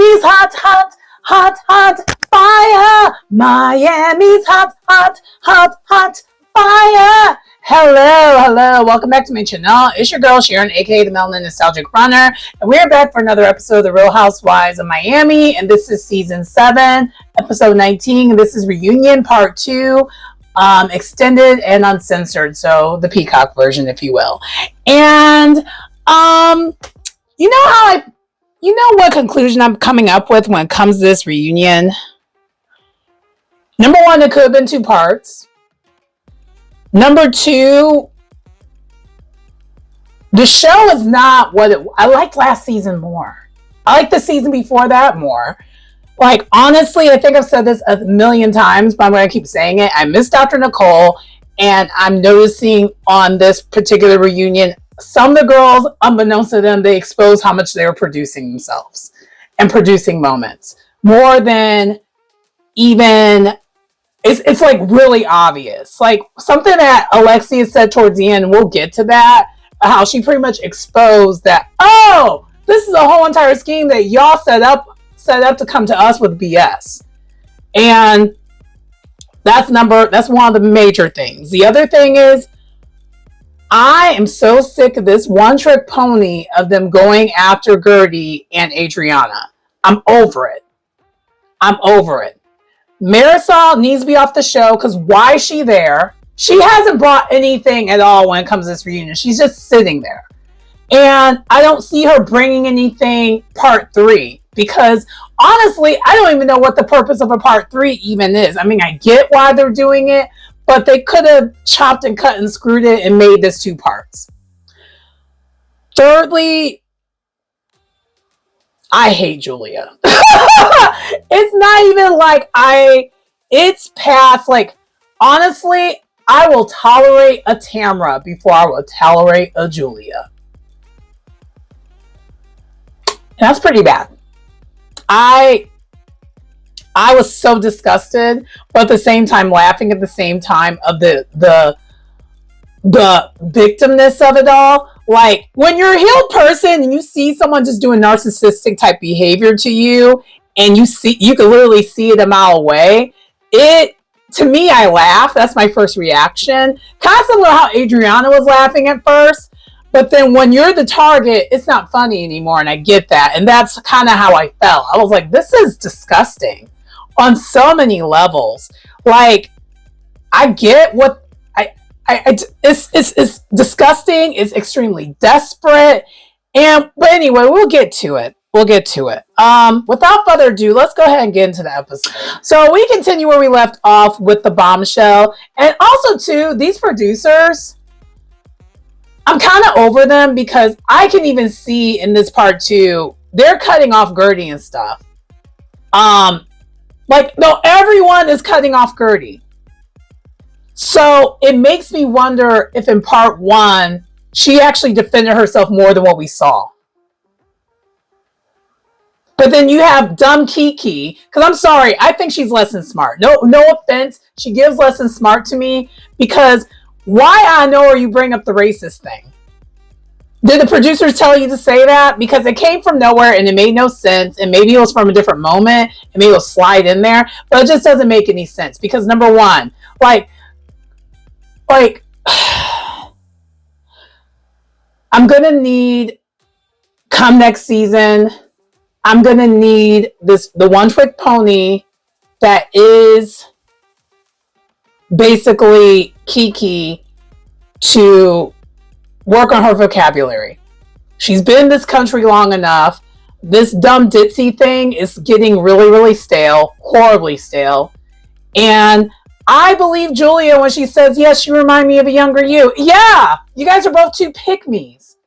Miami's hot, hot, hot, hot fire. Miami's hot, hot, hot, hot fire. Hello. Welcome back to my channel. It's your girl Sharon, aka the Melanin Nostalgic Runner, and we're back for another episode of the Real Housewives of Miami. And this is season 7, episode 19. This is reunion part 2, extended and uncensored, so the Peacock version, if you will. And you know what conclusion I'm coming up with when it comes to this reunion? Number 1, it could have been 2 parts. Number 2, the show is not what I liked last season more. I liked the season before that more. Like, honestly, I think I've said this a million times, but I'm going to keep saying it. I miss Dr. Nicole, and I'm noticing on this particular reunion, some of the girls, unbeknownst to them, they expose how much they were producing themselves and producing moments. More than even... It's like really obvious. Like something that Alexia said towards the end, we'll get to that, how she pretty much exposed that, oh, this is a whole entire scheme that y'all set up to come to us with BS. And that's one of the major things. The other thing is, I am so sick of this one-trick pony of them going after Gertie and Adriana. I'm over it. Marisol needs to be off the show, because why is she there? She hasn't brought anything at all when it comes to this reunion. She's just sitting there. And I don't see her bringing anything part 3, because honestly, I don't even know what the purpose of a part 3 even is. I mean, I get why they're doing it, but they could have chopped and cut and screwed it and made this 2 parts. Thirdly, I hate Julia. It's not even like it's past, like, honestly, I will tolerate a Tamra before I will tolerate a Julia. And that's pretty bad. I was so disgusted, but at the same time laughing at the same time of the victimness of it all. Like, when you're a healed person and you see someone just doing narcissistic type behavior to you, and you can literally see it a mile away, to me, I laugh. That's my first reaction. Kind of similar to how Adriana was laughing at first, but then when you're the target, it's not funny anymore, and I get that. And that's kind of how I felt. I was like, this is disgusting on so many levels. Like, I get what it's disgusting. It's extremely desperate. But anyway, we'll get to it. Without further ado, let's go ahead and get into the episode. So we continue where we left off with the bombshell. And also, too, these producers, I'm kind of over them, because I can even see in this part 2, they're cutting off Gertie and stuff. Everyone is cutting off Gertie. So it makes me wonder if in part 1, she actually defended herself more than what we saw. But then you have dumb Kiki, because I'm sorry, I think she's less than smart. No offense, she gives less than smart to me, because why I know her, you bring up the racist thing. Did the producers tell you to say that? Because it came from nowhere and it made no sense, and maybe it was from a different moment, and maybe it'll slide in there, but it just doesn't make any sense. Because number 1, I'm gonna need, come next season, I'm gonna need the one-trick pony that is basically Kiki to work on her vocabulary. She's been in this country long enough. This dumb ditzy thing is getting really, really stale, horribly stale. And I believe Julia when she says, yes, you remind me of a younger you. Yeah, you guys are both 2 pick-me's.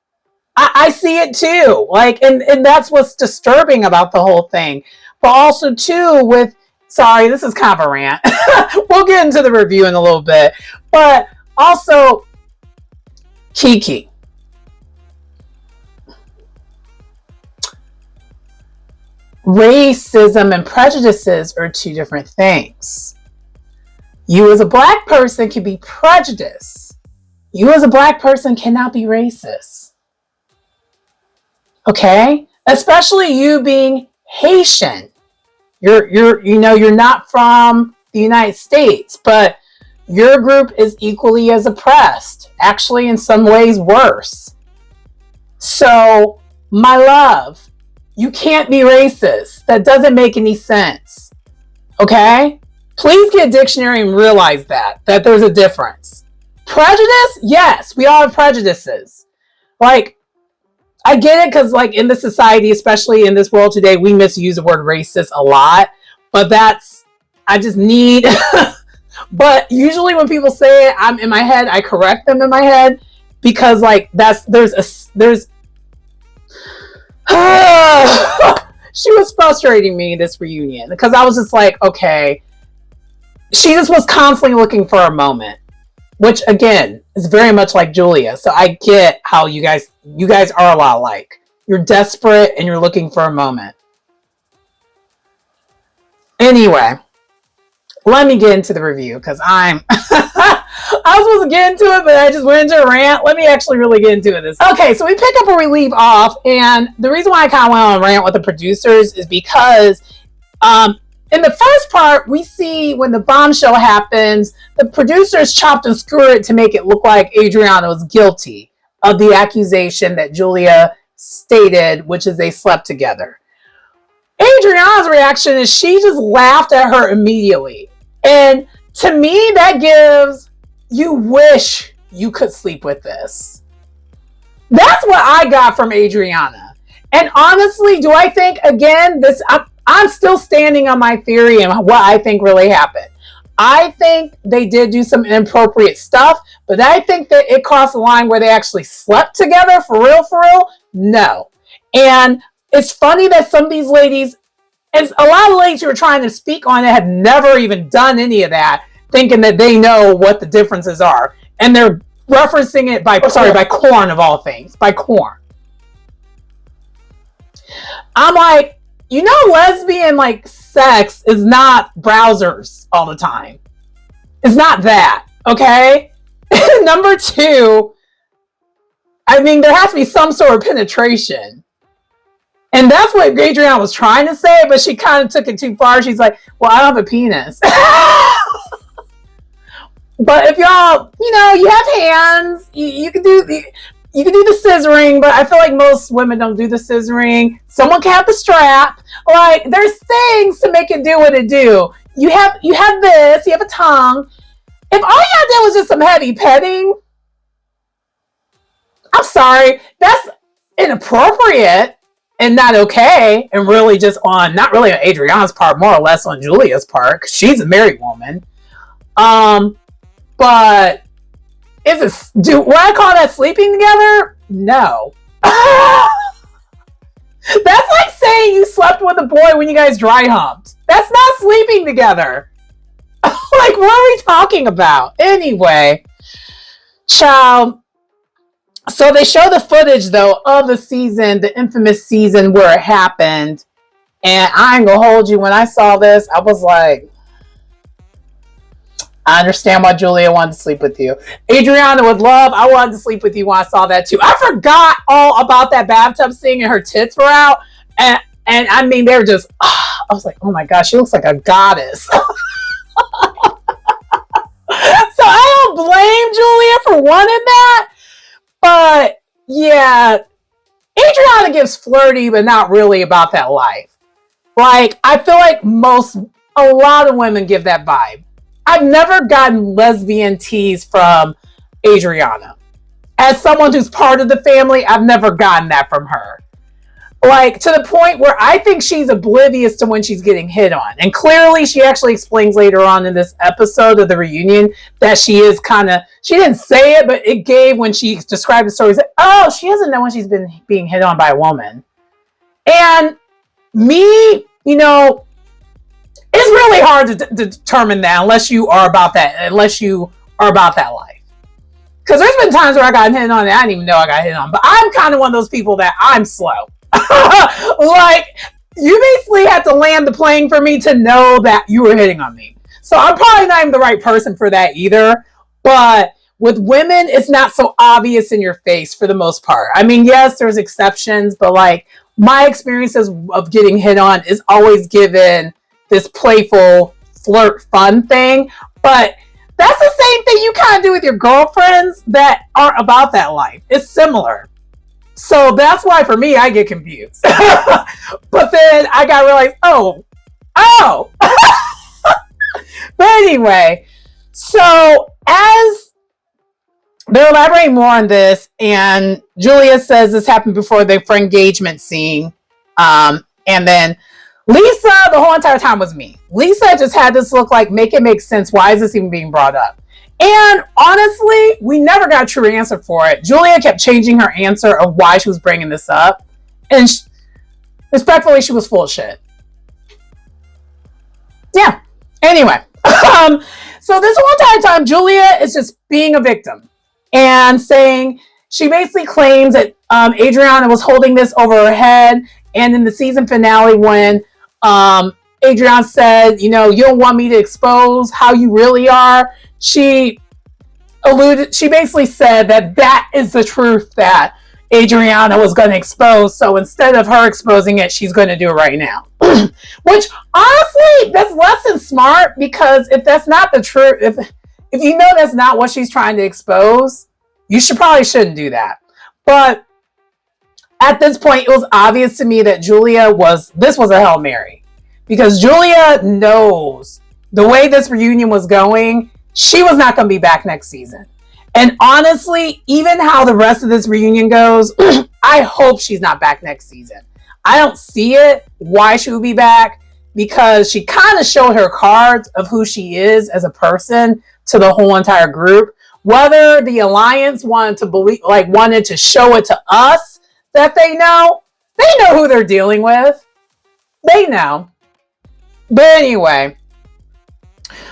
I see it too. Like, and that's what's disturbing about the whole thing. But also too sorry, this is kind of a rant. We'll get into the review in a little bit. But also, Kiki. Racism and prejudices are 2 different things. You as a Black person can be prejudiced. You as a Black person cannot be racist. Okay? Especially you being Haitian. You're not from the United States, but your group is equally as oppressed. Actually, in some ways, worse. So, my love, you can't be racist. That doesn't make any sense. Okay? Please get a dictionary and realize that there's a difference. Prejudice? Yes, we all have prejudices. Like, I get it because, like, in the society, especially in this world today, we misuse the word racist a lot. But I just need... But usually when people say it, I'm in my head, I correct them in my head. Because, like, there's... She was frustrating me, this reunion. Because I was just like, okay. She just was constantly looking for a moment. Which, again, is very much like Julia. So I get how you guys are a lot alike. You're desperate and you're looking for a moment. Anyway, let me get into the review because I was supposed to get into it, but I just went into a rant. Let me actually really get into it. Okay, so we pick up where we leave off. And the reason why I kind of went on a rant with the producers is because in the first part, we see when the bombshell happens, the producers chopped and screwed it to make it look like Adriana was guilty of the accusation that Julia stated, which is they slept together. Adriana's reaction is she just laughed at her immediately. And to me, that gives, you wish you could sleep with this. That's what I got from Adriana. And honestly, do I think, again, I'm still standing on my theory and what I think really happened. I think they did do some inappropriate stuff, but I think that it crossed the line where they actually slept together for real, no. And it's funny that some of these ladies, and a lot of ladies who are trying to speak on it have never even done any of that, thinking that they know what the differences are. And they're referencing it by corn of all things, by corn. I'm like, lesbian like sex is not browsers all the time. It's not that, okay? Number two, I mean, there has to be some sort of penetration. And that's what Adriana was trying to say, but she kind of took it too far. She's like, well, I don't have a penis. But if y'all, you have hands, you can do the scissoring, but I feel like most women don't do the scissoring. Someone can have the strap. Like, there's things to make it do what it do. You have this, you have a tongue. If all y'all did was just some heavy petting, I'm sorry, that's inappropriate and not okay, and really just not really on Adriana's part, more or less on Julia's part, because she's a married woman. But would I call that sleeping together? No. That's like saying you slept with a boy when you guys dry humped. That's not sleeping together. Like, what are we talking about? Anyway, child. So they show the footage, though, of the season, the infamous season where it happened. And I ain't gonna hold you. When I saw this, I was like, I understand why Julia wanted to sleep with you. Adriana would love, I wanted to sleep with you when I saw that too. I forgot all about that bathtub scene and her tits were out. And I mean, they were just, I was like, oh my gosh, she looks like a goddess. So I don't blame Julia for wanting that. But yeah, Adriana gives flirty, but not really about that life. Like, I feel like a lot of women give that vibe. I've never gotten lesbian tease from Adriana. As someone who's part of the family, I've never gotten that from her. Like, to the point where I think she's oblivious to when she's getting hit on. And clearly, she actually explains later on in this episode of the reunion that she is she didn't say it, but it gave when she described the story. Oh, she doesn't know when she's been being hit on by a woman. And me, it's really hard to determine that unless you are about that life. Because there's been times where I got hit on and I didn't even know I got hit on. But I'm kind of one of those people that I'm slow. Like, you basically have to land the plane for me to know that you were hitting on me. So I'm probably not even the right person for that either. But with women, it's not so obvious in your face for the most part. I mean, yes, there's exceptions, but like my experiences of getting hit on is always given this playful flirt fun thing. But that's the same thing you kind of do with your girlfriends that aren't about that life. It's similar. So that's why for me, I get confused. But then I got to realize, oh. But anyway, so as they're elaborating more on this, and Julia says this happened before the for engagement scene. And then Lisa, the whole entire time was me. Lisa just had this look like, make it make sense. Why is this even being brought up? And honestly, we never got a true answer for it. Julia kept changing her answer of why she was bringing this up. And respectfully, she was full of shit. Yeah. Anyway. So this whole entire time, Julia is just being a victim and saying, she basically claims that Adriana was holding this over her head. And in the season finale, when Adriana said, you don't want me to expose how you really are, she basically said that is the truth that Adriana was going to expose. So instead of her exposing it, she's going to do it right now. Which honestly, that's less than smart, because if that's not the truth, if you know that's not what she's trying to expose, you probably shouldn't do that. But at this point, it was obvious to me that this was a Hail Mary, because Julia knows the way this reunion was going, she was not going to be back next season. And honestly, even how the rest of this reunion goes, I hope she's not back next season. I don't see it, why she would be back, because she kind of showed her cards of who she is as a person to the whole entire group. Whether the Alliance wanted to show it to us that they know who they're dealing with. They know. But anyway,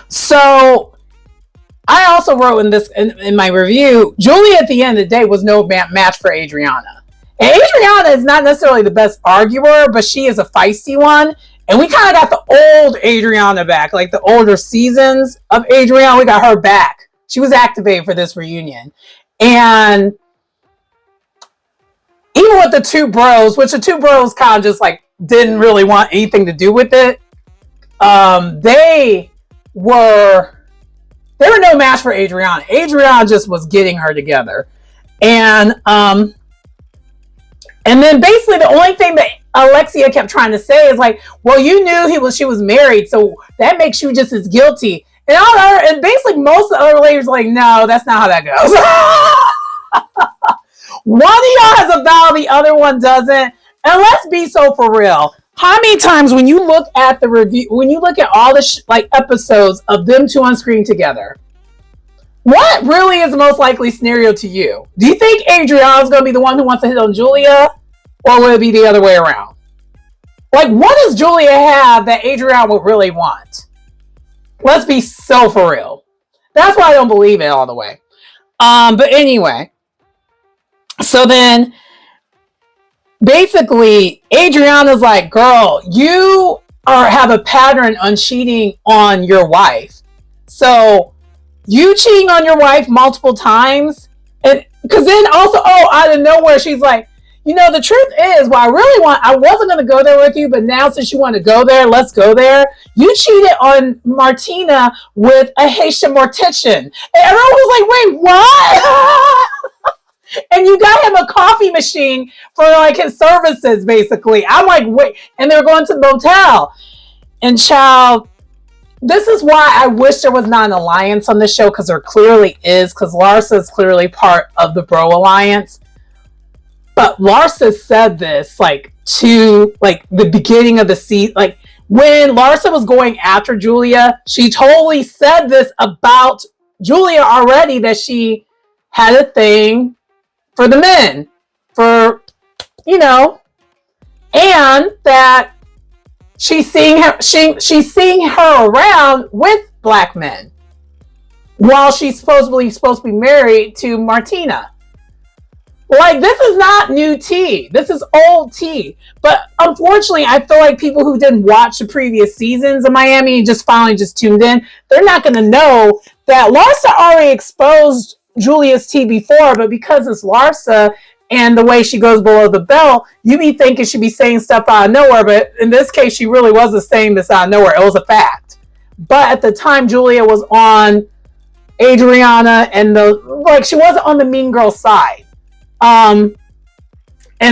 so I also wrote in my review, Julia at the end of the day was no match for Adriana. And Adriana is not necessarily the best arguer, but she is a feisty one. And we kind of got the old Adriana back, like the older seasons of Adriana. We got her back. She was activated for this reunion. And even with the two bros, which the two bros kind of just like didn't really want anything to do with it, they were no match for Adriana. Adriana just was getting her together. And then basically the only thing that Alexia kept trying to say is like, well, you knew she was married, so that makes you just as guilty. And basically most of the other ladies were like, no, that's not how that goes. One of y'all has a vow, the other one doesn't. And let's be so for real. How many times when you look at the review, when you look at all the episodes of them two on screen together, what really is the most likely scenario to you? Do you think Adriana's going to be the one who wants to hit on Julia? Or will it be the other way around? Like, what does Julia have that Adriana would really want? Let's be so for real. That's why I don't believe it all the way. But anyway. So then, basically, Adriana's like, girl, you have a pattern on cheating on your wife. So, you cheating on your wife multiple times, and because then also, out of nowhere, she's like, the truth is, I wasn't going to go there with you, but now since you want to go there, let's go there. You cheated on Martina with a Haitian mortician. And everyone was like, wait, what? And you got him a coffee machine for his services, basically. I'm like, wait, and they're going to the motel. And child, this is why I wish there was not an alliance on this show, because there clearly is, because Larsa is clearly part of the Bro Alliance. But Larsa said this, to, the beginning of the season. When Larsa was going after Julia, she totally said this about Julia already, that she had a thing for the men. And that she's seeing her around with black men while she's supposed to be married to Martina. This is not new tea. This is old tea. But unfortunately, I feel like people who didn't watch the previous seasons of Miami and just finally tuned in, they're not going to know that Larsa already exposed Julia's tea before, but because it's Larsa and the way she goes below the belt, you be thinking she'd be saying stuff out of nowhere, but in this case, she really wasn't saying this out of nowhere. It was a fact. But at the time, Julia was on Adriana, and she wasn't on the mean girl side. And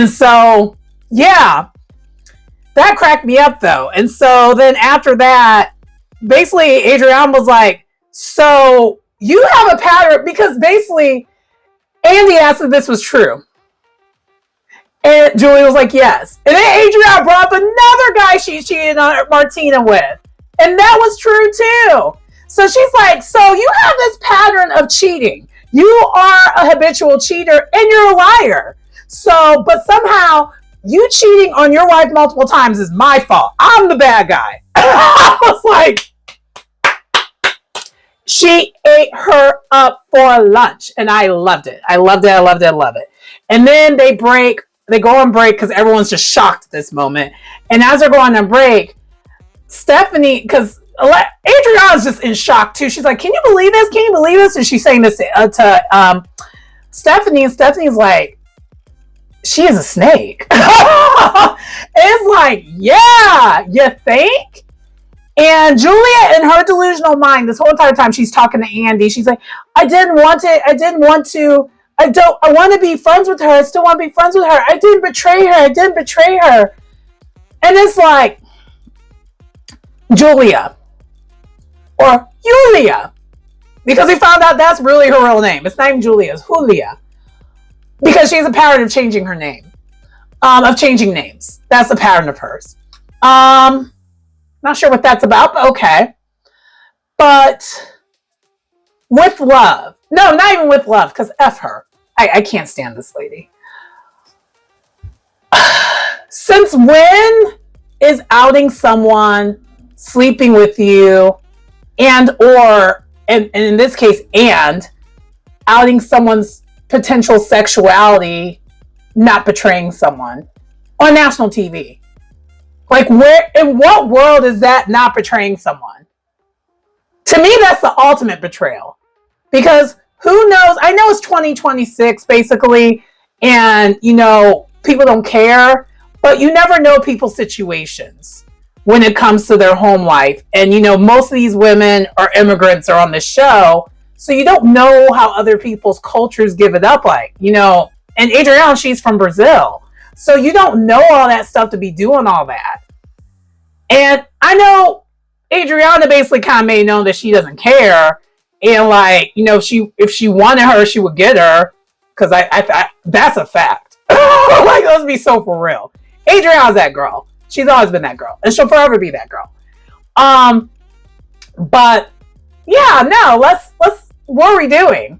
so, yeah, that cracked me up though. And so then after that, basically Adriana was like, so you have a pattern, because basically Andy asked if this was true. And Julia was like, yes. And then Adriana brought up another guy she cheated on Martina with. And that was true too. So she's like, so you have this pattern of cheating. You are a habitual cheater and you're a liar. So, but somehow you cheating on your wife multiple times is my fault. I'm the bad guy. I was like, she ate her up for lunch. And I loved it. I loved it. I loved it. I love it. And then they go on break because everyone's just shocked at this moment. And as they're going on break, Stephanie, because Adriana's just in shock too. She's like, can you believe this? Can you believe this? And she's saying this to Stephanie, and Stephanie's like, she is a snake. It's like, yeah, you think? And Julia, in her delusional mind, this whole entire time she's talking to Andy, she's like, I want to be friends with her. I still want to be friends with her. I didn't betray her. And it's like, Julia, or Julia, because we found out that's really her real name. It's not even Julia, it's Julia, because she has a pattern of changing her name, of changing names. That's a pattern of hers. Not sure what that's about, but okay. But with love, no, not even with love, because F her. I can't stand this lady. Since when is outing someone sleeping with you and in this case, and outing someone's potential sexuality, not betraying someone on national TV? Like, where, in what world is that not betraying someone? To me, that's the ultimate betrayal. Because who knows? I know it's 2026 basically, and people don't care, but you never know people's situations when it comes to their home life. And most of these women are immigrants or on the show, so you don't know how other people's cultures give it up like. And Adriana, she's from Brazil, so you don't know all that stuff to be doing all that. And I know Adriana basically kind of made known that she doesn't care, and if she wanted her, she would get her, because I that's a fact. Like, let's be so for real. Adriana's that girl. She's always been that girl, and she'll forever be that girl. But yeah, no, let's what are we doing?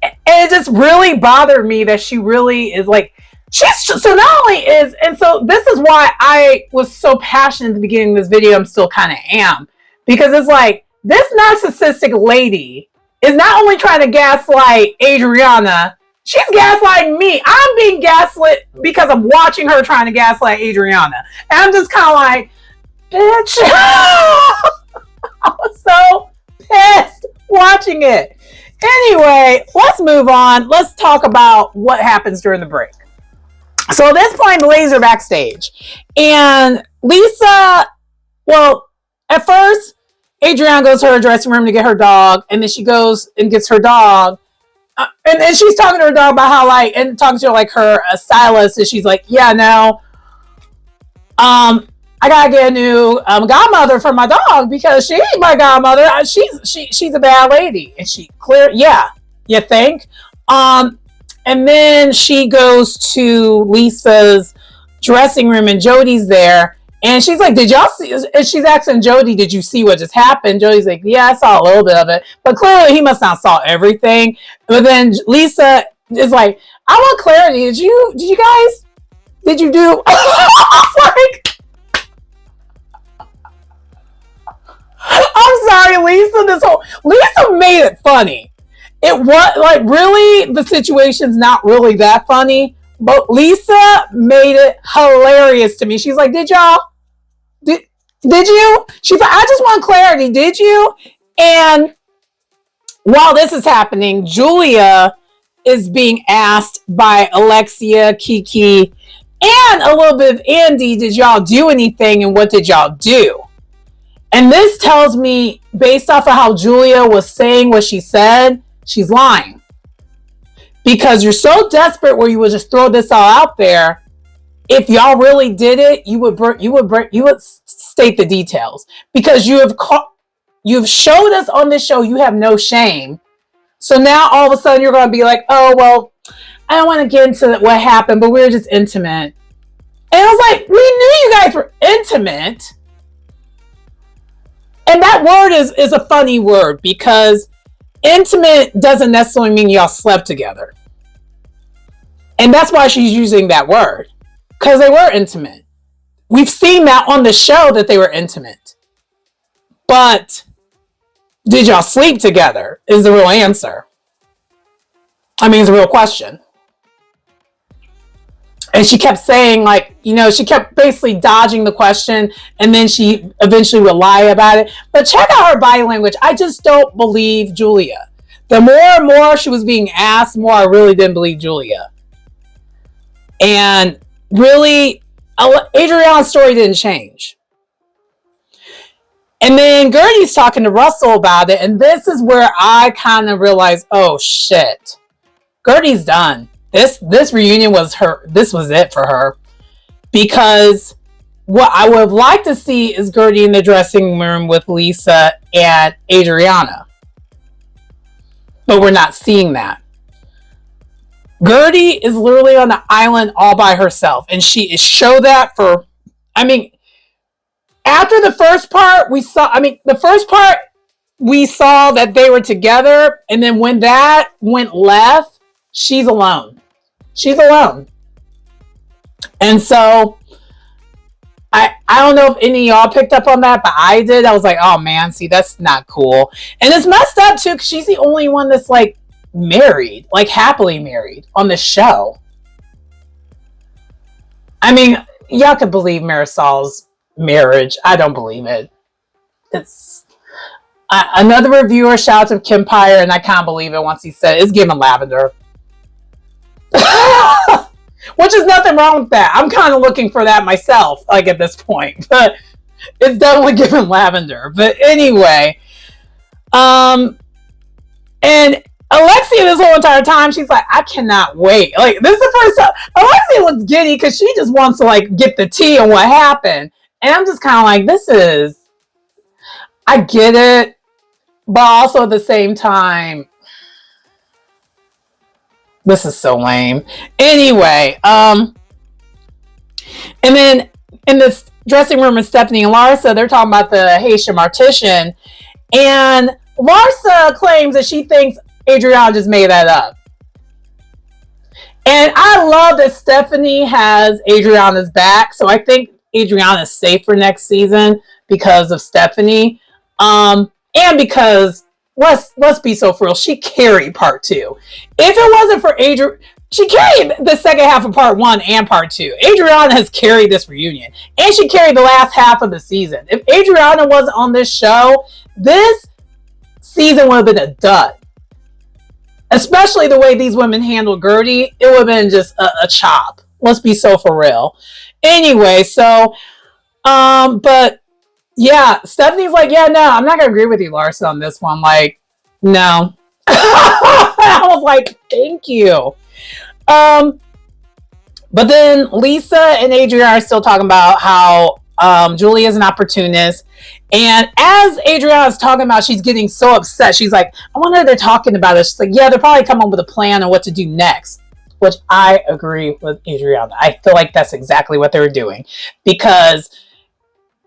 And it just really bothered me that she really is like, so not only is, and so this is why I was so passionate at the beginning of this video. I'm still kind of am, because it's like, this narcissistic lady is not only trying to gaslight Adriana, she's gaslighting me. I'm being gaslit because I'm watching her trying to gaslight Adriana. And I'm just kind of like, bitch. I was so pissed watching it. Anyway, let's move on. Let's talk about what happens during the break. So at this point, the ladies are backstage. And Lisa, well, at first, Adriana goes to her dressing room to get her dog. And then she goes and gets her dog. And then she's talking to her dog about how, and talking to her like her stylist. And she's like, yeah, no, I gotta get a new godmother for my dog, because she ain't my godmother. She's a bad lady. And she yeah, you think? And then she goes to Lisa's dressing room, and Jody's there. And she's like, did y'all see? And she's asking Jody, did you see what just happened? Jody's like, yeah, I saw a little bit of it. But clearly he must not saw everything. But then Lisa is like, I want clarity. Did you do? Like, I'm sorry, Lisa. Lisa made it funny. It was like, really, the situation's not really that funny, but Lisa made it hilarious to me. She's like, did you? She's like, I just want clarity. Did you? And while this is happening, Julia is being asked by Alexia, Kiki, and a little bit of Andy, did y'all do anything and what did y'all do? And this tells me, based off of how Julia was saying what she said, she's lying. Because you're so desperate where you would just throw this all out there. If y'all really did it, you would state the details. Because you've showed us on this show you have no shame. So now all of a sudden you're going to be like, oh, well, I don't want to get into what happened, but we were just intimate. And I was like, we knew you guys were intimate. And that word is a funny word because intimate doesn't necessarily mean y'all slept together. And that's why she's using that word. Because they were intimate. We've seen that on the show that they were intimate. But did y'all sleep together is the real answer. I mean, it's a real question. And she kept saying, like, you know, she kept basically dodging the question and then she eventually would lie about it. But check out her body language. I just don't believe Julia. The more and more she was being asked, more I really didn't believe Julia. And really, Adriana's story didn't change. And then Gertie's talking to Russell about it. And this is where I kind of realized, oh, shit. Gertie's done. This reunion was it for her. Because what I would have liked to see is Gertie in the dressing room with Lisa and Adriana. But we're not seeing that. Gertie is literally on the island all by herself. And she showed that for, I mean, after the first part, we saw that they were together. And then when that went left, she's alone. She's alone. And so, I don't know if any of y'all picked up on that, but I did. I was like, oh man, see, that's not cool. And it's messed up too, because she's the only one that's like married, like happily married on the show. I mean, y'all could believe Marisol's marriage. I don't believe it. It's another reviewer shouts at Kim Pyre, and I can't believe it once he said it's giving lavender. Which is nothing wrong with that. I'm kind of looking for that myself, like at this point. But it's definitely giving lavender. But anyway, and Alexia this whole entire time, she's like, I cannot wait. Like, this is the first time. Alexia looks giddy because she just wants to, like, get the tea on what happened. And I'm just kind of like, I get it. But also at the same time, this is so lame. Anyway, and then in this dressing room with Stephanie and Larsa, they're talking about the Haitian mortician. And Larsa claims that she thinks Adriana just made that up. And I love that Stephanie has Adriana's back. So I think Adriana is safe for next season because of Stephanie. And because, let's be so for real, she carried part 2. If it wasn't for Adriana, she carried the second half of part 1 and part 2. Adriana has carried this reunion. And she carried the last half of the season. If Adriana wasn't on this show, this season would have been a dud. Especially the way these women handled Gertie, it would have been just a chop. Let's be so for real. Anyway, so, but yeah, Stephanie's like, yeah, no, I'm not going to agree with you, Larsa, on this one. Like, no. I was like, thank you. But then Lisa and Adriana are still talking about how Julia is an opportunist. And as Adriana is talking about, she's getting so upset. She's like, I wonder if they're talking about it. She's like, yeah, they're probably coming up with a plan on what to do next. Which I agree with Adriana. I feel like that's exactly what they were doing. Because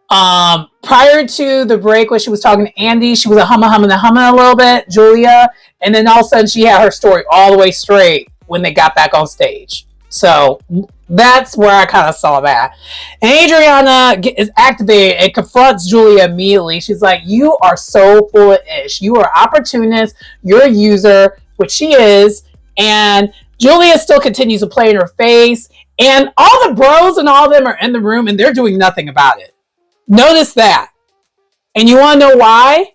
prior to the break when she was talking to Andy, she was humming a little bit, Julia. And then all of a sudden she had her story all the way straight when they got back on stage. So that's where I kind of saw that. And Adriana is activated and confronts Julia immediately. She's like, you are so full of ish. You are opportunist. You're a user, which she is. And Julia still continues to play in her face. And all the bros and all of them are in the room and they're doing nothing about it. Notice that. And you want to know why?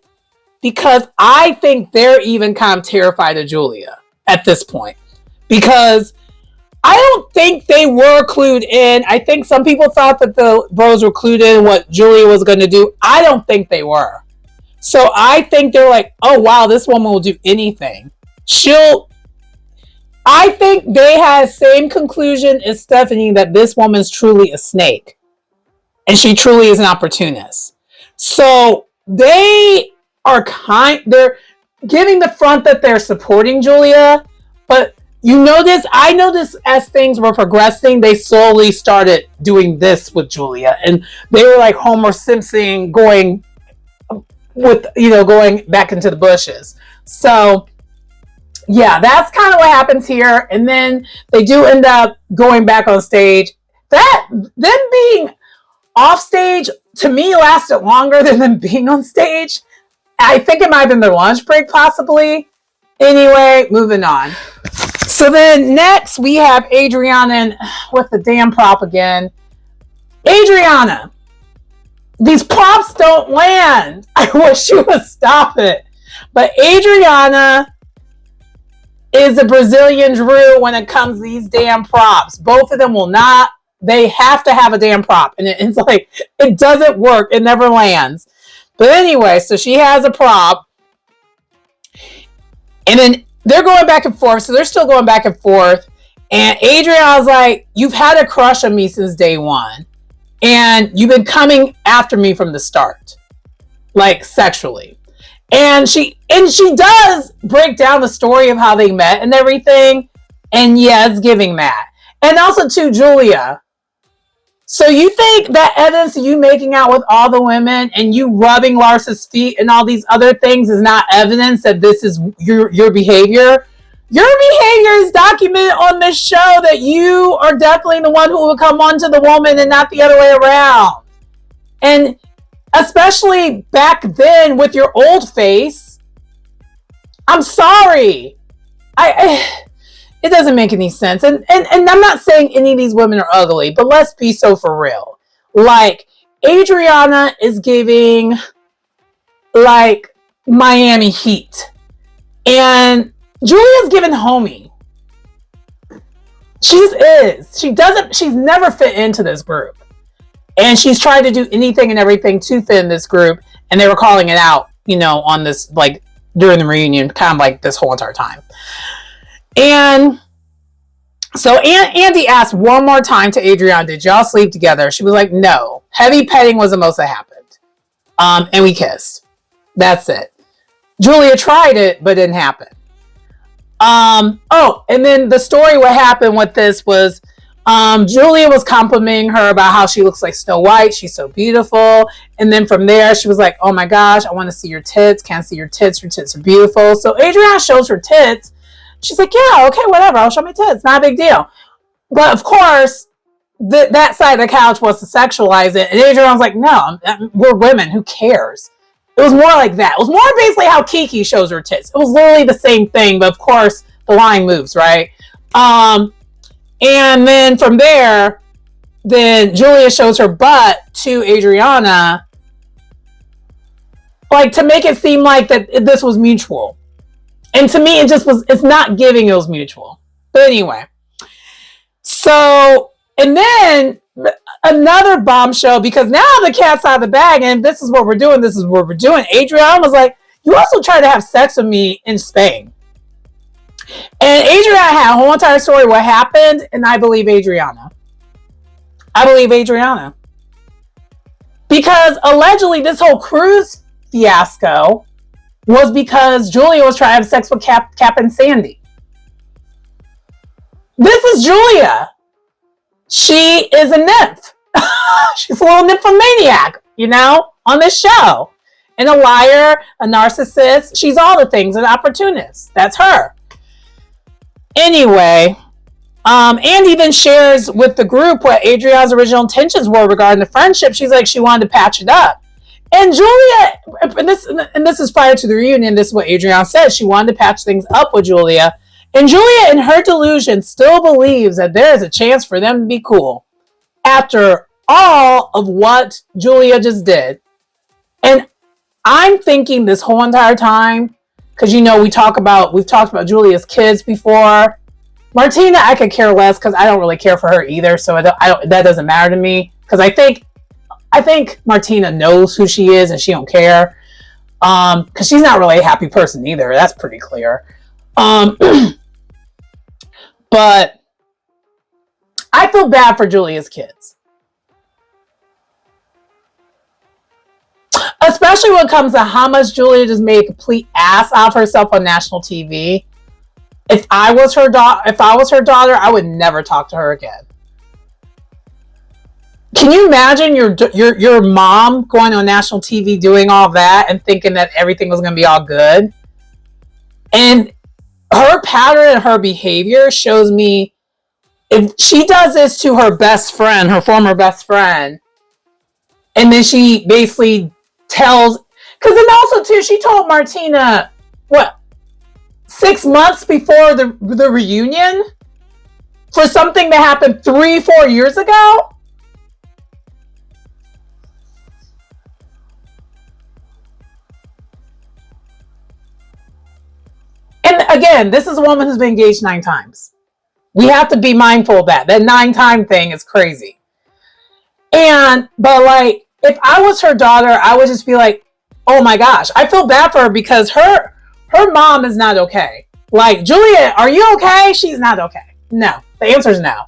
Because I think they're even kind of terrified of Julia at this point. because I don't think they were clued in. I think some people thought that the bros were clued in what Julia was going to do. I don't think they were. So I think they're like, oh wow, this woman will do anything. I think they had the same conclusion as Stephanie, that this woman's truly a snake. And she truly is an opportunist. So they're giving the front that they're supporting Julia, but I noticed as things were progressing, they slowly started doing this with Julia, and they were like Homer Simpson going back into the bushes. So yeah, that's kind of what happens here. And then they do end up going back on stage. Them being off stage, to me, lasted longer than them being on stage. I think it might have been their lunch break, possibly. Anyway, moving on. So then next we have Adriana with the damn prop again. Adriana, these props don't land. I wish you would stop it. But Adriana is a Brazilian Drew when it comes to these damn props. Both of them will not. They have to have a damn prop. And it's like, it doesn't work. It never lands. But anyway, so she has a prop. And then they're going back and forth. So they're still going back and forth. And Adriana's like, you've had a crush on me since day one. And you've been coming after me from the start. Like, sexually. And she does break down the story of how they met and everything. And yeah, it's giving that. And also to Julia. So you think that evidence of you making out with all the women and you rubbing Lars's feet and all these other things is not evidence that this is your behavior? Your behavior is documented on this show that you are definitely the one who will come on to the woman and not the other way around. And especially back then with your old face, I'm sorry. It doesn't make any sense. And I'm not saying any of these women are ugly, but let's be so for real. Like, Adriana is giving, like, Miami Heat. And Julia's giving homie. She's never fit into this group. And she's tried to do anything and everything to fit in this group. And they were calling it out, on this, like, during the reunion, kind of like this whole entire time. And so Andy asked one more time to Adriana, did y'all sleep together? She was like, no. Heavy petting was the most that happened. And we kissed. That's it. Julia tried it, but it didn't happen. And then the story, what happened with this was, Julia was complimenting her about how she looks like Snow White. She's so beautiful. And then from there, she was like, oh my gosh, I want to see your tits. Can't see your tits. Your tits are beautiful. So Adriana shows her tits. She's like, yeah, okay, whatever. I'll show my tits. Not a big deal. But of course, that side of the couch wants to sexualize it. And Adriana was like, no, we're women. Who cares? It was more like that. It was more basically how Kiki shows her tits. It was literally the same thing. But of course, the line moves, right? And then from there, then Julia shows her butt to Adriana, like, to make it seem like that this was mutual. And to me, it's not giving it was mutual. But anyway. So, and then another bombshell, because now the cat's out of the bag and this is what we're doing. Adriana was like, you also tried to have sex with me in Spain. And Adriana had a whole entire story what happened, and I believe Adriana. Because allegedly this whole cruise fiasco was because Julia was trying to have sex with Cap and Sandy. This is Julia. She is a nymph. She's a little nymphomaniac, on this show. And a liar, a narcissist. She's all the things, an opportunist. That's her. Anyway, Andy then shares with the group what Adriana's original intentions were regarding the friendship. She's like, she wanted to patch it up. And Julia, and this is prior to the reunion, this is what Adriana said. She wanted to patch things up with Julia. And Julia, in her delusion, still believes that there is a chance for them to be cool after all of what Julia just did. And I'm thinking this whole entire time, because we've talked about Julia's kids before. Martina, I could care less because I don't really care for her either. So that doesn't matter to me because I think Martina knows who she is and she don't care. Because she's not really a happy person either. That's pretty clear. But I feel bad for Julia's kids. Especially when it comes to how much Julia just made a complete ass out of herself on national TV. If I was her daughter, I would never talk to her again. Can you imagine your mom going on national TV doing all that and thinking that everything was going to be all good? And her pattern and her behavior shows me if she does this to her best friend, her former best friend, and then she basically tells, because then also too, she told Martina, 6 months before the reunion for something that happened 3-4 years ago? And again, this is a woman who's been engaged 9 times. We have to be mindful of that. That 9-time thing is crazy. But like, if I was her daughter, I would just be like, oh my gosh, I feel bad for her because her mom is not okay. Like, Julia, are you okay? She's not okay. No. The answer is no.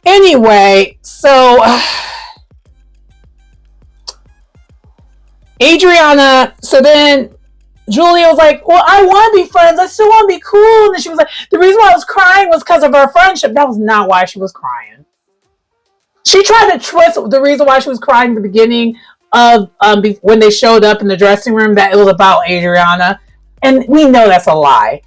Anyway, so Adriana, so then Julia was like, well, I want to be friends. I still want to be cool. And then she was like, the reason why I was crying was because of our friendship. That was not why she was crying. She tried to twist the reason why she was crying at the beginning of when they showed up in the dressing room that it was about Adriana. And we know that's a lie.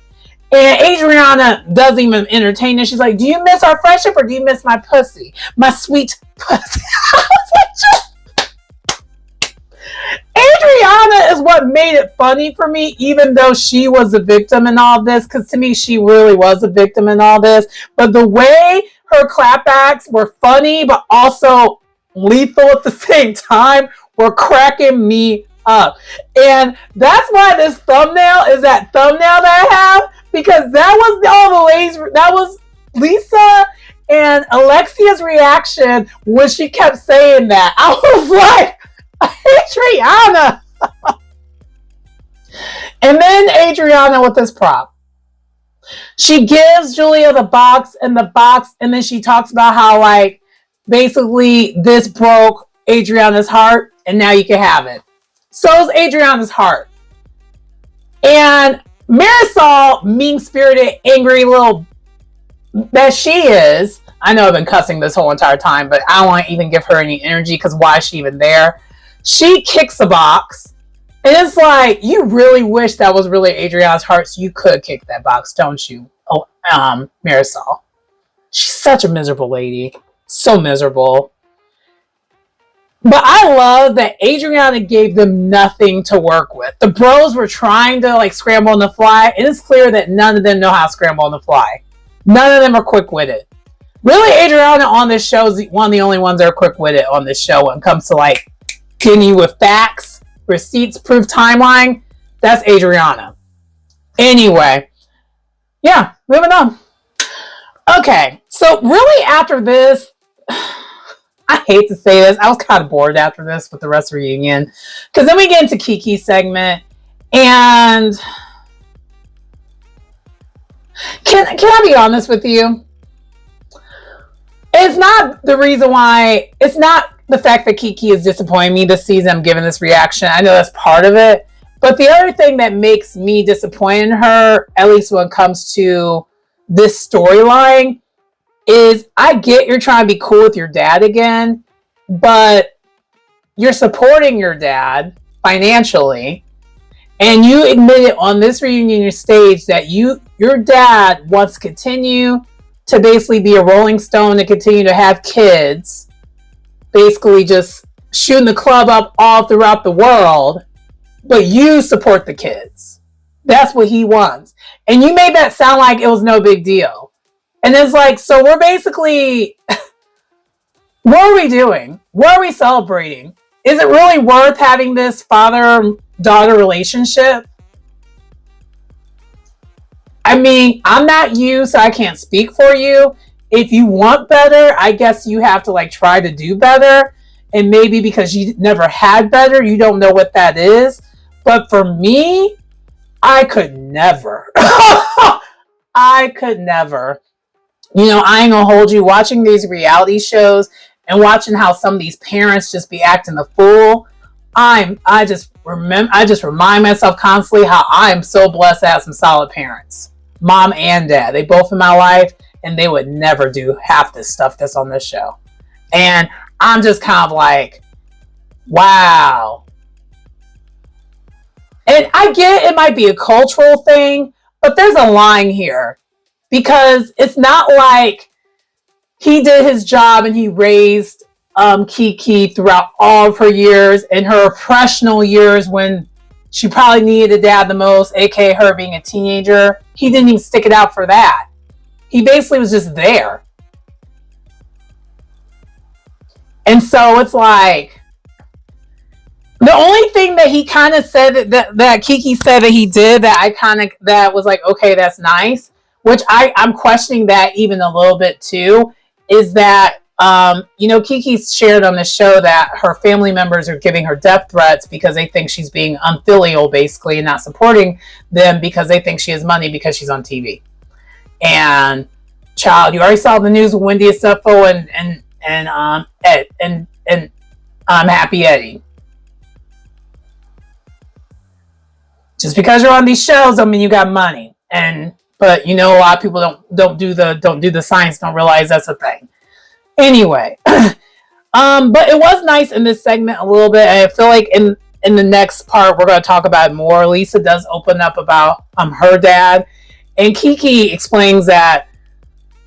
And Adriana doesn't even entertain it. She's like, do you miss our friendship or do you miss my pussy? My sweet pussy. I was like, Adriana is what made it funny for me, even though she was a victim in all this, because to me, she really was a victim in all this. But the way her clapbacks were funny, but also lethal at the same time, were cracking me up. And that's why this thumbnail is that thumbnail that I have, because that was all the ladies, that was Lisa and Alexia's reaction when she kept saying that. I was like, Adriana. And then Adriana with this prop. She gives Julia the box, and then she talks about how, like, basically this broke Adriana's heart, and now you can have it. So's Adriana's heart. And Marisol, mean-spirited, angry little that she is, I know I've been cussing this whole entire time, but I don't want to even give her any energy because why is she even there? She kicks the box, and it's like, you really wish that was really Adriana's heart so you could kick that box, don't you? Oh, Marisol. She's such a miserable lady. So miserable. But I love that Adriana gave them nothing to work with. The bros were trying to, like, scramble on the fly, and it's clear that none of them know how to scramble on the fly. None of them are quick-witted. Really, Adriana on this show is one of the only ones that are quick-witted on this show when it comes to, like, getting you with facts, receipts, proof, timeline. That's Adriana. Anyway. Yeah, moving on. Okay, so really after this, I hate to say this, I was kind of bored after this with the rest of the reunion. Because then we get into Kiki's segment, and can I be honest with you? It's not the reason why, it's not the fact that Kiki is disappointing me this season. I'm giving this reaction. I know that's part of it. But the other thing that makes me disappointed in her, at least when it comes to this storyline, is I get you're trying to be cool with your dad again, but you're supporting your dad financially, and you admitted on this reunion stage that your dad wants to continue to basically be a Rolling Stone and continue to have kids, basically just shooting the club up all throughout the world, but you support the kids. That's what he wants. And you made that sound like it was no big deal. And it's like, so we're basically, what are we doing? What are we celebrating? Is it really worth having this father-daughter relationship? I mean, I'm not you, so I can't speak for you. If you want better, I guess you have to like try to do better. And maybe because you never had better, you don't know what that is. But for me, I could never. I could never. You know, I ain't gonna hold you watching these reality shows and watching how some of these parents just be acting the fool. I just remind myself constantly how I am so blessed to have some solid parents. Mom and dad. They both in my life, and they would never do half this stuff that's on this show. And I'm just kind of like, wow. And I get it might be a cultural thing, but there's a line here. Because it's not like he did his job and he raised Kiki throughout all of her years, in her impressional years when she probably needed a dad the most, aka her being a teenager. He didn't even stick it out for that. He basically was just there. And so it's like, the only thing that he kind of said that Kiki said that he did that was like, okay, that's nice, which I'm questioning that even a little bit too, is that, Kiki shared on the show that her family members are giving her death threats because they think she's being unfilial, basically, and not supporting them because they think she has money because she's on TV. And child, you already saw the news with Wendy Asefo and Ed and Happy Eddie. Just because you're on these shows don't mean you got money. But a lot of people don't do the science, don't realize that's a thing. Anyway, but it was nice in this segment a little bit. And I feel like in the next part we're going to talk about it more. Lisa does open up about her dad, and Kiki explains that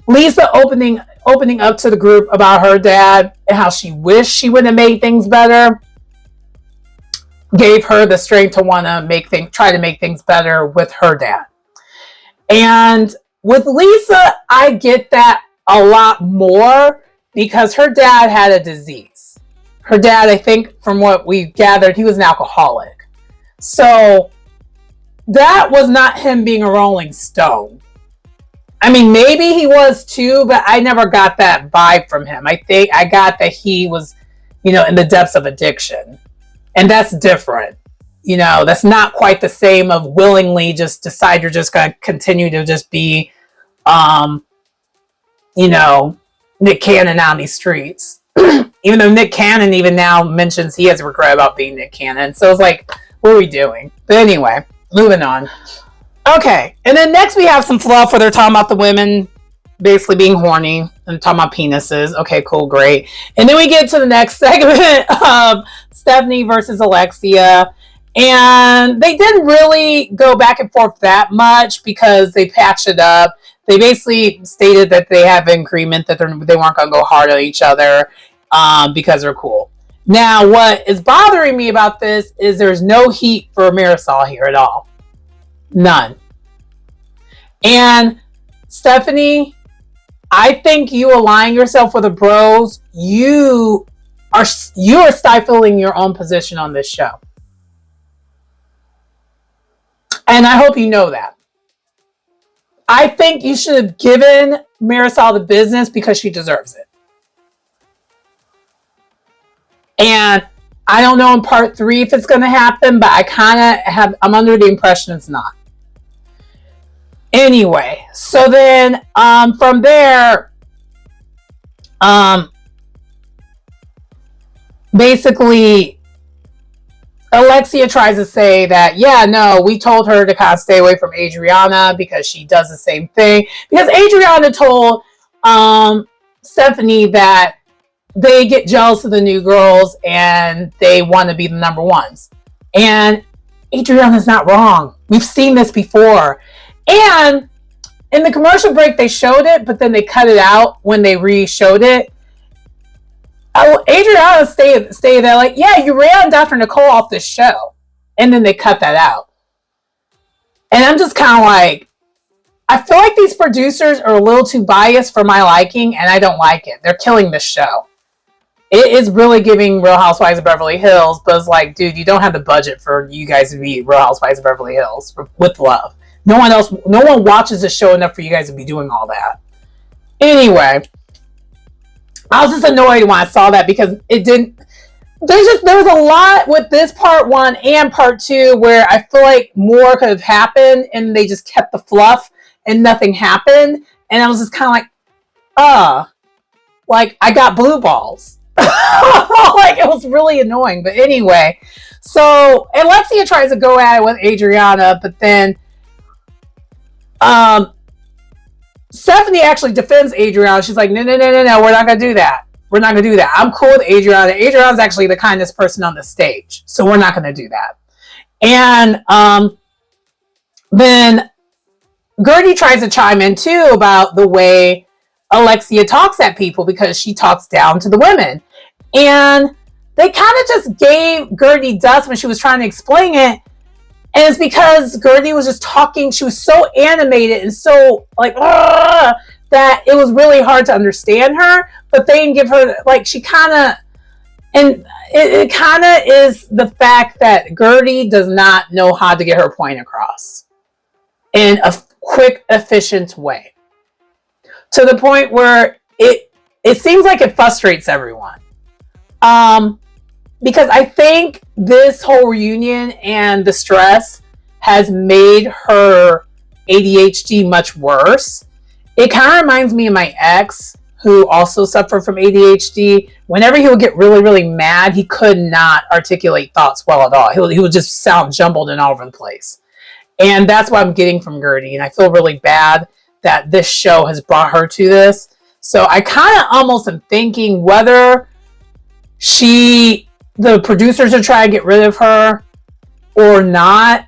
Lisa opening up to the group about her dad and how she wished she would have made things better gave her the strength to want to try to make things better with her dad. And with Lisa, I get that a lot more because her dad had a disease. Her dad, I think, from what we gathered, he was an alcoholic. So that was not him being a Rolling Stone. I mean, maybe he was too, but I never got that vibe from him. I think I got that he was, in the depths of addiction. And that's different. That's not quite the same of willingly just decide you're just going to continue to just be, Nick Cannon on these streets. Even though Nick Cannon even now mentions he has regret about being Nick Cannon. So it's like, what are we doing? But anyway, moving on. Okay. And then next we have some fluff where they're talking about the women basically being horny and talking about penises. Okay, cool, great. And then we get to the next segment of Stephanie versus Alexia. And they didn't really go back and forth that much because they patched it up. They basically stated that they have an agreement that they weren't going to go hard on each other because they're cool. Now, what is bothering me about this is there's no heat for Marisol here at all. None. And Stephanie, I think you aligning yourself with the bros, you are stifling your own position on this show. And I hope you know that. I think you should have given Marisol the business because she deserves it. And I don't know in part 3 if it's going to happen, but I'm under the impression it's not. Anyway, so then from there, basically, Alexia tries to say that, yeah, no, we told her to kind of stay away from Adriana because she does the same thing. Because Adriana told Stephanie that they get jealous of the new girls and they want to be the number ones. And Adriana's not wrong. We've seen this before. And in the commercial break, they showed it, but then they cut it out when they re-showed it. Adriana stayed there like, yeah, you ran Dr. Nicole off this show. And then they cut that out. And I'm just kind of like, I feel like these producers are a little too biased for my liking, and I don't like it. They're killing this show. It is really giving Real Housewives of Beverly Hills, but it's like, dude, you don't have the budget for you guys to be Real Housewives of Beverly Hills with love. No one watches the show enough for you guys to be doing all that. Anyway, I was just annoyed when I saw that because it didn't. There was a lot with this part 1 and part 2 where I feel like more could have happened and they just kept the fluff and nothing happened. And I was just kind of like I got blue balls. Like it was really annoying. But anyway, so Alexia tries to go at it with Adriana, but then Stephanie actually defends Adriana. She's like, no, we're not going to do that. We're not going to do that. I'm cool with Adriana. Adriana's actually the kindest person on the stage. So we're not going to do that. And then Gertie tries to chime in too about the way Alexia talks at people because she talks down to the women. And they kind of just gave Gertie dust when she was trying to explain it. And it's because Gertie was just talking. She was so animated and so like, that it was really hard to understand her, but they didn't give her, like, she kind of, and it kind of is the fact that Gertie does not know how to get her point across in a quick, efficient way. To the point where it seems like it frustrates everyone. Because I think this whole reunion and the stress has made her ADHD much worse. It kind of reminds me of my ex, who also suffered from ADHD. Whenever he would get really, really mad, he could not articulate thoughts well at all. He would just sound jumbled and all over the place. And that's what I'm getting from Gertie. And I feel really bad that this show has brought her to this. So I kind of almost am thinking whether the producers are trying to get rid of her or not.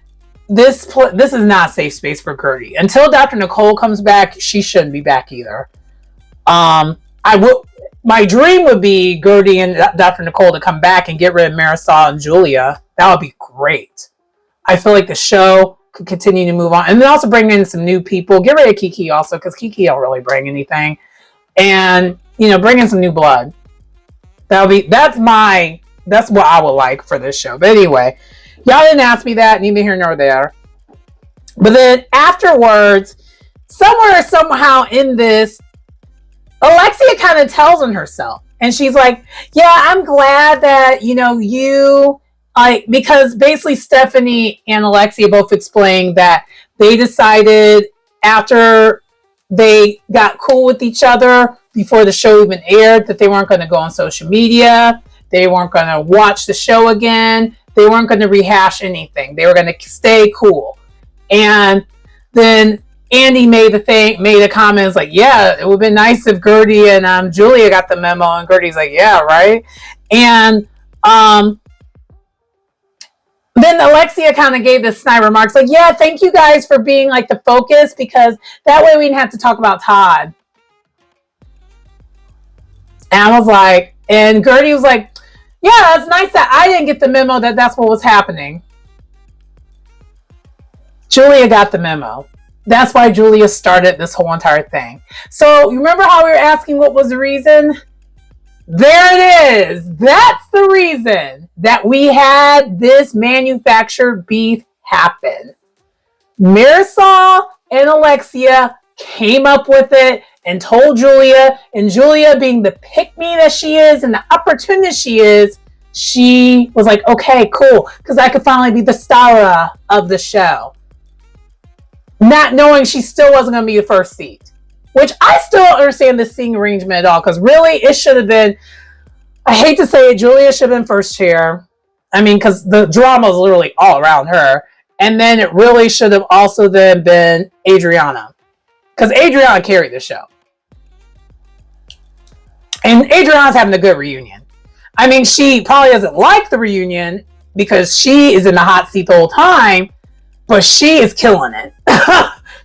This is not a safe space for Gertie. Until Dr. Nicole comes back, she shouldn't be back either. My dream would be Gertie and Dr. Nicole to come back and get rid of Marisol and Julia. That would be great. I feel like the show could continue to move on. And then also bring in some new people. Get rid of Kiki also, because Kiki don't really bring anything. And, bring in some new blood. That's what I would like for this show. But anyway, y'all didn't ask me that, neither here nor there. But then afterwards, somehow in this, Alexia kind of tells on herself. And she's like, yeah, I'm glad that, you, because basically Stephanie and Alexia both explained that they decided after they got cool with each other before the show even aired that they weren't going to go on social media. They weren't going to watch the show again. They weren't going to rehash anything. They were going to stay cool. And then Andy made a comment. It's like, yeah, it would have been nice if Gertie and Julia got the memo. And Gertie's like, yeah, right. And then Alexia kind of gave this snide remarks like, yeah, thank you guys for being like the focus, because that way we didn't have to talk about Todd. And I was like, and Gertie was like, yeah, it's nice that I didn't get the memo that that's what was happening. Julia got the memo. That's why Julia started this whole entire thing. So you remember how we were asking what was the reason? There it is. That's the reason that we had this manufactured beef happen. Marisol and Alexia came up with it and told Julia, and Julia, being the pick-me that she is and the opportunist she is, she was like, okay, cool, because I could finally be the star of the show. Not knowing she still wasn't going to be the first seat. Which I still don't understand this seating arrangement at all, because really it should have been, I hate to say it, Julia should have been first chair. I mean, because the drama is literally all around her. And then it really should have also then been Adriana. Because Adriana carried the show. And Adriana's having a good reunion. I mean, she probably doesn't like the reunion because she is in the hot seat the whole time, but she is killing it.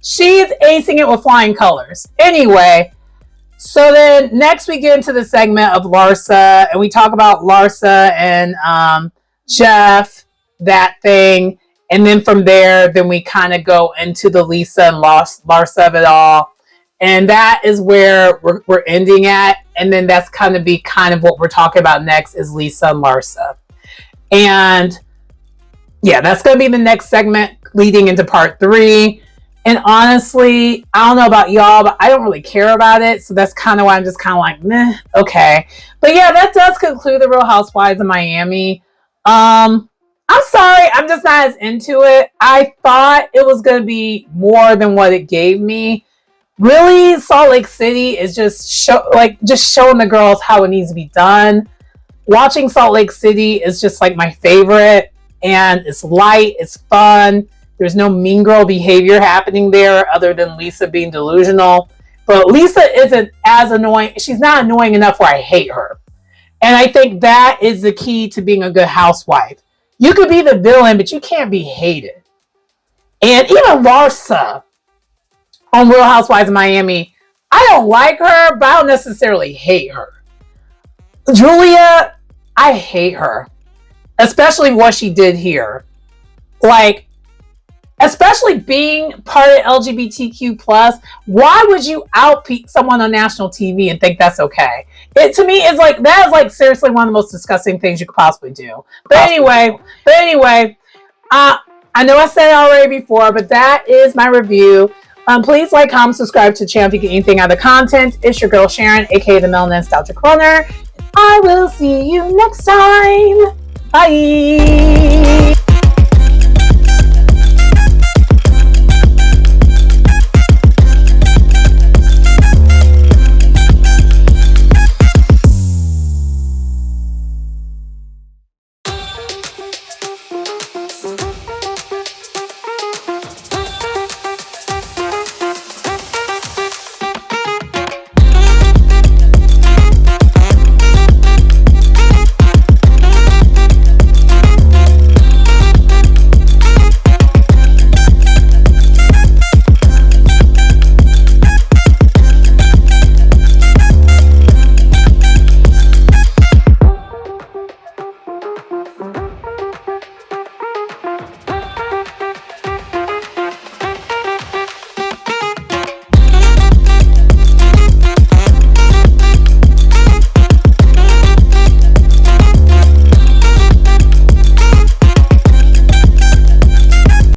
She is acing it with flying colors. Anyway, so then next we get into the segment of Larsa, and we talk about Larsa and Jeff, that thing. And then from there, then we kind of go into the Lisa and Larsa of it all. And that is where we're ending at. And then that's kind of what we're talking about next is Lisa and Larsa. And yeah, that's going to be the next segment leading into part 3. And honestly, I don't know about y'all, but I don't really care about it. So that's kind of why I'm just kind of like, meh, okay. But yeah, that does conclude the Real Housewives of Miami. I'm sorry, I'm just not as into it. I thought it was going to be more than what it gave me. Really, Salt Lake City is just just showing the girls how it needs to be done. Watching Salt Lake City is just like my favorite, and it's light, it's fun. There's no mean girl behavior happening there other than Lisa being delusional. But Lisa isn't as annoying. She's not annoying enough where I hate her. And I think that is the key to being a good housewife. You could be the villain, but you can't be hated. And even Larsa on Real Housewives of Miami, I don't like her, but I don't necessarily hate her. Julia, I hate her, especially what she did here. Like, especially being part of LGBTQ plus, why would you outpeak someone on national TV and think that's okay? It to me is like that is like seriously one of the most disgusting things you could possibly do. But anyway, I know I said it already before, but that is my review. Please like, comment, subscribe to the channel if you get anything out of the content. It's your girl Sharon, aka the Melanin Nostalgic Runner. I will see you next time. Bye.